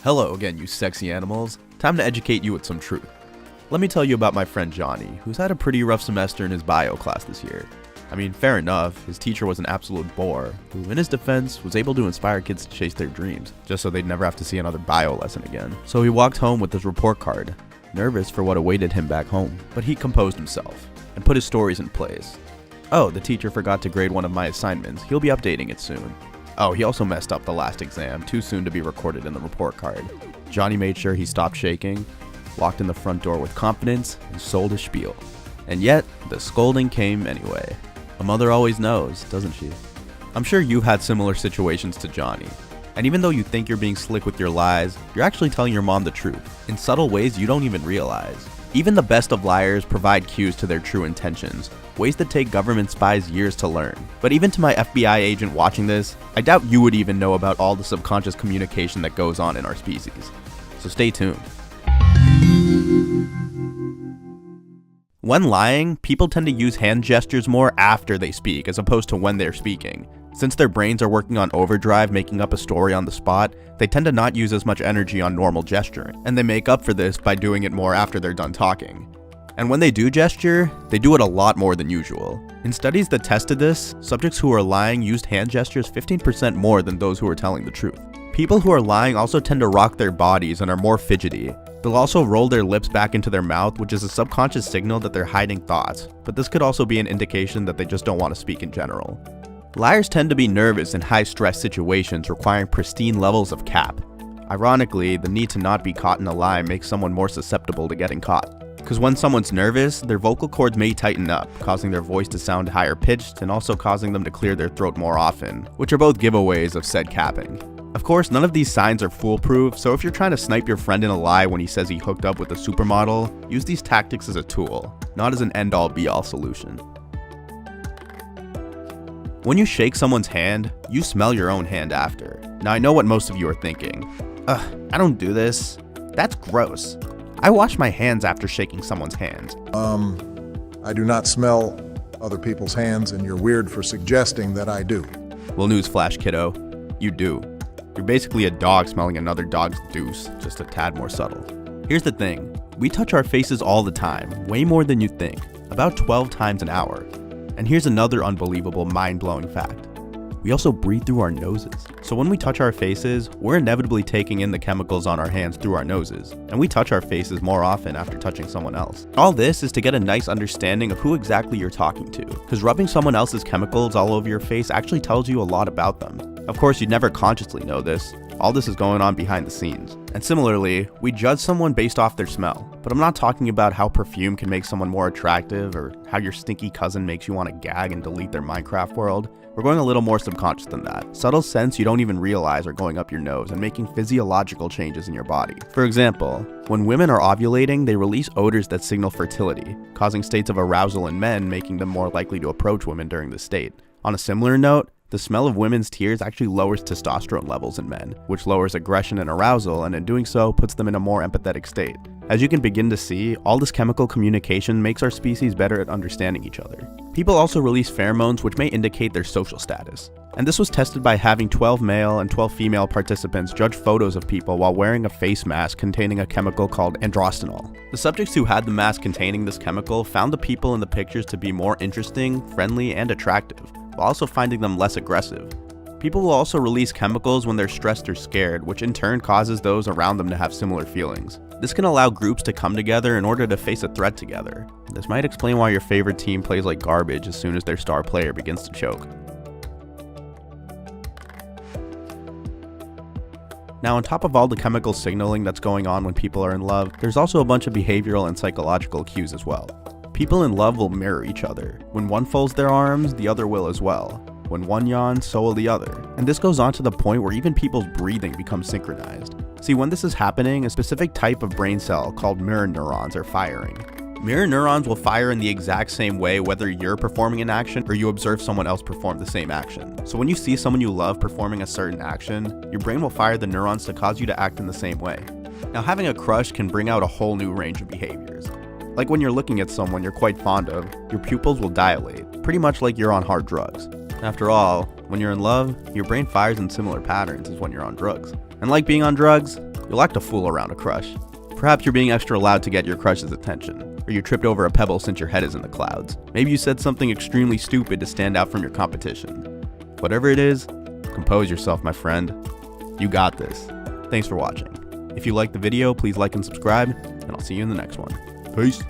Hello again, you sexy animals. Time to educate you with some truth. Let me tell you about my friend Johnny, who's had a pretty rough semester in his bio class this year. I mean, fair enough, his teacher was an absolute bore, who in his defense was able to inspire kids to chase their dreams, just so they'd never have to see another bio lesson again. So he walked home with his report card, nervous for what awaited him back home, but he composed himself and put his stories in place. Oh, the teacher forgot to grade one of my assignments, he'll be updating it soon. Oh, he also messed up the last exam, too soon to be recorded in the report card. Johnny made sure he stopped shaking, walked in the front door with confidence, and sold his spiel. And yet, the scolding came anyway. A mother always knows, doesn't she? I'm sure you've had similar situations to Johnny. And even though you think you're being slick with your lies, you're actually telling your mom the truth, in subtle ways you don't even realize. Even the best of liars provide cues to their true intentions, ways that take government spies years to learn. But even to my FBI agent watching this, I doubt you would even know about all the subconscious communication that goes on in our species. So stay tuned. When lying, people tend to use hand gestures more after they speak as opposed to when they're speaking. Since their brains are working on overdrive making up a story on the spot, they tend to not use as much energy on normal gesturing, and they make up for this by doing it more after they're done talking. And when they do gesture, they do it a lot more than usual. In studies that tested this, subjects who are lying used hand gestures 15% more than those who are telling the truth. People who are lying also tend to rock their bodies and are more fidgety. They'll also roll their lips back into their mouth, which is a subconscious signal that they're hiding thoughts, but this could also be an indication that they just don't want to speak in general. Liars tend to be nervous in high-stress situations requiring pristine levels of cap. Ironically, the need to not be caught in a lie makes someone more susceptible to getting caught. Because when someone's nervous, their vocal cords may tighten up, causing their voice to sound higher pitched and also causing them to clear their throat more often, which are both giveaways of said capping. Of course, none of these signs are foolproof, so if you're trying to snipe your friend in a lie when he says he hooked up with a supermodel, use these tactics as a tool, not as an end-all be-all solution. When you shake someone's hand, you smell your own hand after. Now I know what most of you are thinking. I don't do this. That's gross. I wash my hands after shaking someone's hand. I do not smell other people's hands, and you're weird for suggesting that I do. Well, newsflash, kiddo. You do. You're basically a dog smelling another dog's deuce, just a tad more subtle. Here's the thing. We touch our faces all the time, way more than you think, about 12 times an hour. And here's another unbelievable, mind-blowing fact. We also breathe through our noses. So when we touch our faces, we're inevitably taking in the chemicals on our hands through our noses, and we touch our faces more often after touching someone else. All this is to get a nice understanding of who exactly you're talking to, because rubbing someone else's chemicals all over your face actually tells you a lot about them. Of course, you'd never consciously know this. All this is going on behind the scenes. And similarly, we judge someone based off their smell. But I'm not talking about how perfume can make someone more attractive or how your stinky cousin makes you want to gag and delete their Minecraft world. We're going a little more subconscious than that. Subtle scents you don't even realize are going up your nose and making physiological changes in your body. For example, when women are ovulating, they release odors that signal fertility, causing states of arousal in men, making them more likely to approach women during this state. On a similar note, the smell of women's tears actually lowers testosterone levels in men, which lowers aggression and arousal, and in doing so, puts them in a more empathetic state. As you can begin to see, all this chemical communication makes our species better at understanding each other. People also release pheromones which may indicate their social status. And this was tested by having 12 male and 12 female participants judge photos of people while wearing a face mask containing a chemical called androstenol. The subjects who had the mask containing this chemical found the people in the pictures to be more interesting, friendly, and attractive, while also finding them less aggressive. People will also release chemicals when they're stressed or scared, which in turn causes those around them to have similar feelings. This can allow groups to come together in order to face a threat together. This might explain why your favorite team plays like garbage as soon as their star player begins to choke. Now, on top of all the chemical signaling that's going on when people are in love, there's also a bunch of behavioral and psychological cues as well. People in love will mirror each other. When one folds their arms, the other will as well. When one yawns, so will the other. And this goes on to the point where even people's breathing becomes synchronized. See, when this is happening, a specific type of brain cell called mirror neurons are firing. Mirror neurons will fire in the exact same way whether you're performing an action or you observe someone else perform the same action. So when you see someone you love performing a certain action, your brain will fire the neurons to cause you to act in the same way. Now, having a crush can bring out a whole new range of behaviors. Like when you're looking at someone you're quite fond of, your pupils will dilate, pretty much like you're on hard drugs. After all, when you're in love, your brain fires in similar patterns as when you're on drugs. And like being on drugs, You like to fool around a crush. Perhaps you're being extra loud to get your crush's attention, or you tripped over a pebble since your head is in the clouds. Maybe you said something extremely stupid to stand out from your competition. Whatever it is, compose yourself, my friend. You got this. Thanks for watching. If you liked the video, please like and subscribe, and I'll see you in the next one. Peace.